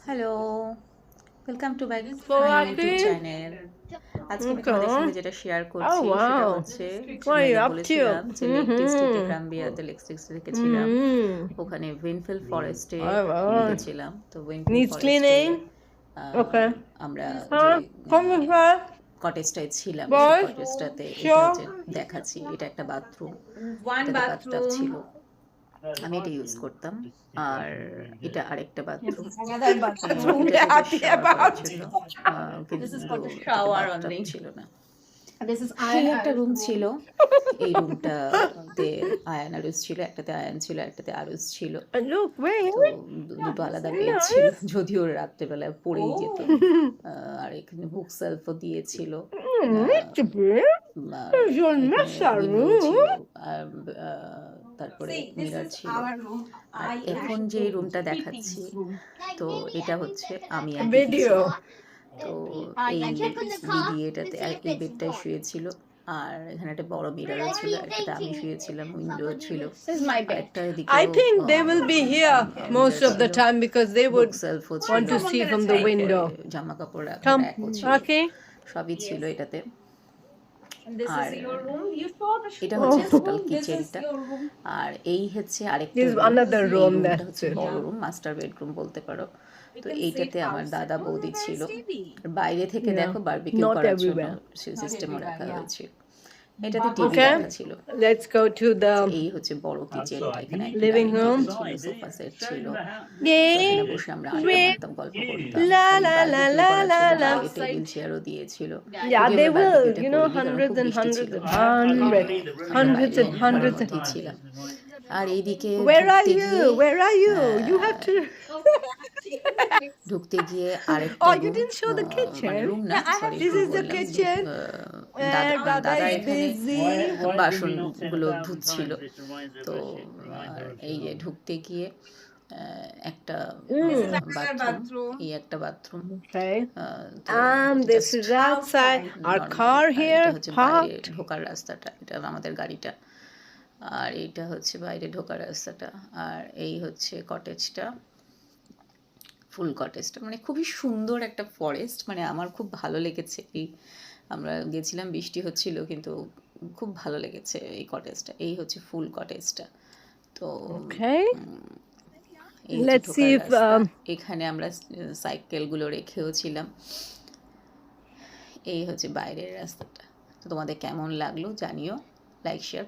Hello, welcome to back So my I YouTube think, channel. আজকে আমি তোমাদের সঙ্গে okay. যেটা শেয়ার Oh করছি সেটা wow. হচ্ছে What are you তোমাদের up to? বলেছিলাম যে লেক ডিস্ট্রিক্টে গ্রাম্বিয়াতে লেক ডিস্ট্রিক্টে ছিলাম, ওখানে উইনফিল ফরেস্টে Oh wow. গেছিলাম। তো উইনফিল Needs ফরেস্টে cleaning? Okay. আমরা যে Huh? Come with her. কটেজটায় ছিলাম সেই Boys? কটেজটাতে এটা Sure. হচ্ছে দেখাচ্ছি, এটা একটা বাথরুম, One এটাতে বাথটাব ছিল, bathroom, আমি এটা ইউজ করতাম। আর এটা আরেকটা বাথরুম, another bathroom. এটাতে Yeah, জাস্ট শাওয়ার করার জন্য, This is কিন্তু for the এটাতে shower বাথটাব only. ছিল না। This is এই Ayana's একটা রুম room. ছিল, এই রুমটাতে আয়ান আরুজ ছিল, একটাতে আয়ান ছিল, একটাতে আরুজ ছিল। And look, wait. তো দুটো আলাদা বেড ছিল, যদিও রাত্রেবেলায় পড়েই যেত। আর এখানে বুক সেলফও দিয়েছিল, It's a bit. আর It's your এখানে master উইন্ডো ছিল, room. আর তারপরে See, this মিরর is ছিল। our room. আর এখন যে রুমটা দেখাচ্ছি, তো এটা হচ্ছে আমি আর দিদি Video. ছিলাম। তো এই দিদি এটাতে এই বেডটায় শুয়েছিল, আর এখানে একটা বড় মিররও ছিল, একটাতে আমি শুয়েছিলাম, উইন্ডো ছিল, This is my bed. একটা I think they will be here most of the ছিল, time because they book would সেলফও ছিল, want to see from the window. জামা কাপড় রাখার Come, র্যাকও ছিল, okay? সবই ছিল এটাতে। And this আর is your room. You saw the এটা show. হচ্ছে টোটাল This is কিচেনটা। your room. আর এই হচ্ছে আরেকটা This is রুম, another এই room, রুমটা that's হচ্ছে it. বড় রুম, মাস্টার বেডরুম বলতে পারো। You তো can এইটাতে sit আমার outside. দাদা Oh, বৌদি nice ছিল, TV. আর বাইরে থেকে Yeah. দেখো বারবিকিউ Not করার জন্য everywhere. সিস্টেমও everywhere, রাখা yeah. হয়েছে। এটাতে টিভি Okay. রাখা ছিল। Let's go to the এই হচ্ছে বড় কিচেনটা, এখানে একটা living ডাইনিং room. টেবিল ছিল, সোফা সেট ছিল, Yay! এখানে বসে আমরা আড্ডা মারতাম, গল্প করতাম। La আর এই la la বারবিকিউ la করার la জন্য la. বাইরে টেবিল চেয়ারও দিয়েছিল। Yeah, যদিও they আমরা will. বারবিকিউটা You know, করিনি, কারণ hundreds খুব and বৃষ্টি hundreds ছিল, and hundreds, আমরা hundreds বাইরে and ঘরের hundreds. মধ্যেই ছিলাম। আর এইদিকে Where are ঢুকতে গিয়ে you? Where are you? You have to. ঢুকতে গিয়ে আরেকটা Oh, you room, didn't show the মানে kitchen. রুম না, সরি, This is the বললাম। kitchen where দাদা Dada is এখানে busy. বাসনগুলো ধুচ্ছিল। তো এই যে ঢুকতে গিয়ে একটা বাথরুম, এই একটা বাথরুম। Okay. তো This just is outside. Our normal, car আর here এটা হচ্ছে বাইরে parked. ঢোকার রাস্তাটা, এটা আমাদের গাড়িটা, আর এইটা হচ্ছে বাইরে ঢোকার রাস্তাটা, আর এই হচ্ছে কটেজটা, ফুল কটেজটা। মানে খুবই সুন্দর একটা ফরেস্ট, মানে আমার খুব ভালো লেগেছে। এই আমরা গেছিলাম, বৃষ্টি হচ্ছিল, কিন্তু খুব ভালো লেগেছে এই কটেজটা। এই হচ্ছে ফুল কটেজটা। তো Okay. এই হচ্ছে Let's see ঢোকার if রাস্তা। এখানে আমরা সাইকেলগুলো রেখেও ছিলাম। এই হচ্ছে বাইরের রাস্তাটা। তো তোমাদের কেমন লাগলো জানিও, লাইক শেয়ার